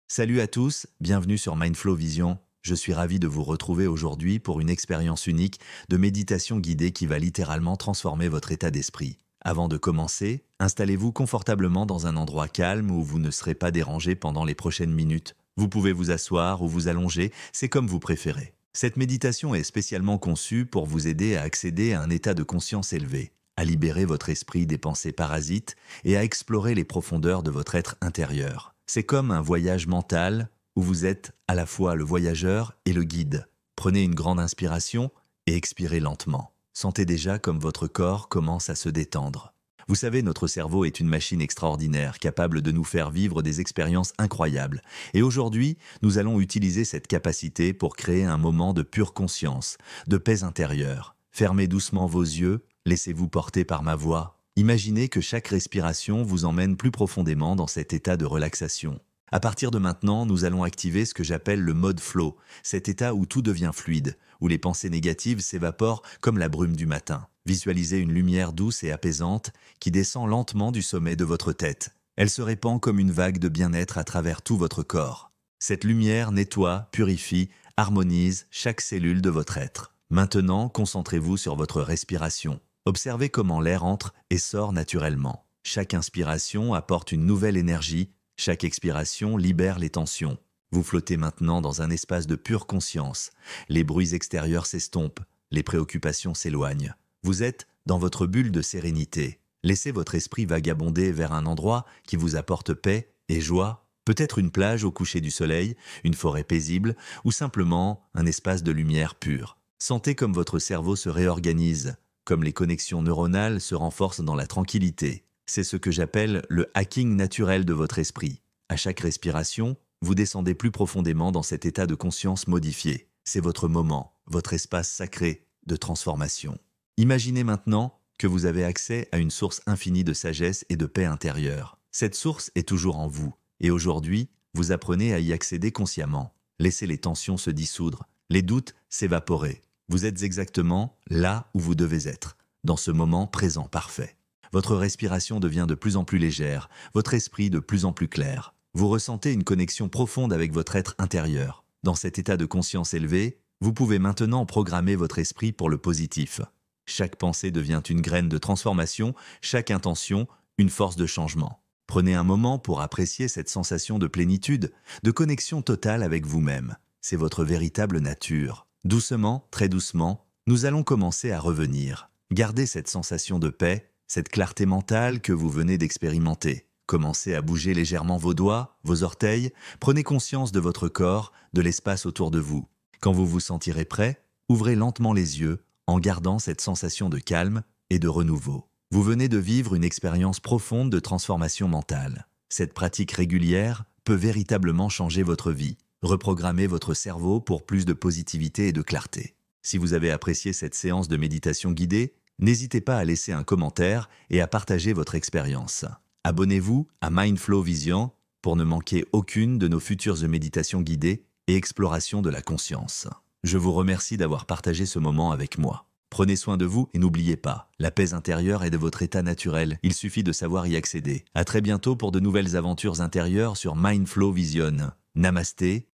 Salut à tous, bienvenue sur Mindflow Vision. Je suis ravi de vous retrouver aujourd'hui pour une expérience unique de méditation guidée qui va littéralement transformer votre état d'esprit. Avant de commencer, installez-vous confortablement dans un endroit calme où vous ne serez pas dérangé pendant les prochaines minutes. Vous pouvez vous asseoir ou vous allonger, c'est comme vous préférez. Cette méditation est spécialement conçue pour vous aider à accéder à un état de conscience élevé, à libérer votre esprit des pensées parasites et à explorer les profondeurs de votre être intérieur. C'est comme un voyage mental où vous êtes à la fois le voyageur et le guide. Prenez une grande inspiration et expirez lentement. Sentez déjà comme votre corps commence à se détendre. Vous savez, notre cerveau est une machine extraordinaire, capable de nous faire vivre des expériences incroyables. Et aujourd'hui, nous allons utiliser cette capacité pour créer un moment de pure conscience, de paix intérieure. Fermez doucement vos yeux, laissez-vous porter par ma voix. Imaginez que chaque respiration vous emmène plus profondément dans cet état de relaxation. À partir de maintenant, nous allons activer ce que j'appelle le mode flow, cet état où tout devient fluide, où les pensées négatives s'évaporent comme la brume du matin. Visualisez une lumière douce et apaisante qui descend lentement du sommet de votre tête. Elle se répand comme une vague de bien-être à travers tout votre corps. Cette lumière nettoie, purifie, harmonise chaque cellule de votre être. Maintenant, concentrez-vous sur votre respiration. Observez comment l'air entre et sort naturellement. Chaque inspiration apporte une nouvelle énergie, chaque expiration libère les tensions. Vous flottez maintenant dans un espace de pure conscience. Les bruits extérieurs s'estompent, les préoccupations s'éloignent. Vous êtes dans votre bulle de sérénité. Laissez votre esprit vagabonder vers un endroit qui vous apporte paix et joie. Peut-être une plage au coucher du soleil, une forêt paisible ou simplement un espace de lumière pure. Sentez comme votre cerveau se réorganise, comme les connexions neuronales se renforcent dans la tranquillité. C'est ce que j'appelle le hacking naturel de votre esprit. À chaque respiration, vous descendez plus profondément dans cet état de conscience modifié. C'est votre moment, votre espace sacré de transformation. Imaginez maintenant que vous avez accès à une source infinie de sagesse et de paix intérieure. Cette source est toujours en vous, et aujourd'hui, vous apprenez à y accéder consciemment. Laissez les tensions se dissoudre, les doutes s'évaporer. Vous êtes exactement là où vous devez être, dans ce moment présent parfait. Votre respiration devient de plus en plus légère, votre esprit de plus en plus clair. Vous ressentez une connexion profonde avec votre être intérieur. Dans cet état de conscience élevé, vous pouvez maintenant programmer votre esprit pour le positif. Chaque pensée devient une graine de transformation, chaque intention, une force de changement. Prenez un moment pour apprécier cette sensation de plénitude, de connexion totale avec vous-même. C'est votre véritable nature. Doucement, très doucement, nous allons commencer à revenir. Gardez cette sensation de paix, cette clarté mentale que vous venez d'expérimenter. Commencez à bouger légèrement vos doigts, vos orteils, prenez conscience de votre corps, de l'espace autour de vous. Quand vous vous sentirez prêt, ouvrez lentement les yeux en gardant cette sensation de calme et de renouveau. Vous venez de vivre une expérience profonde de transformation mentale. Cette pratique régulière peut véritablement changer votre vie, reprogrammer votre cerveau pour plus de positivité et de clarté. Si vous avez apprécié cette séance de méditation guidée, n'hésitez pas à laisser un commentaire et à partager votre expérience. Abonnez-vous à Mindflow Vision pour ne manquer aucune de nos futures méditations guidées et explorations de la conscience. Je vous remercie d'avoir partagé ce moment avec moi. Prenez soin de vous et n'oubliez pas, la paix intérieure est de votre état naturel. Il suffit de savoir y accéder. À très bientôt pour de nouvelles aventures intérieures sur Mindflow Vision. Namasté,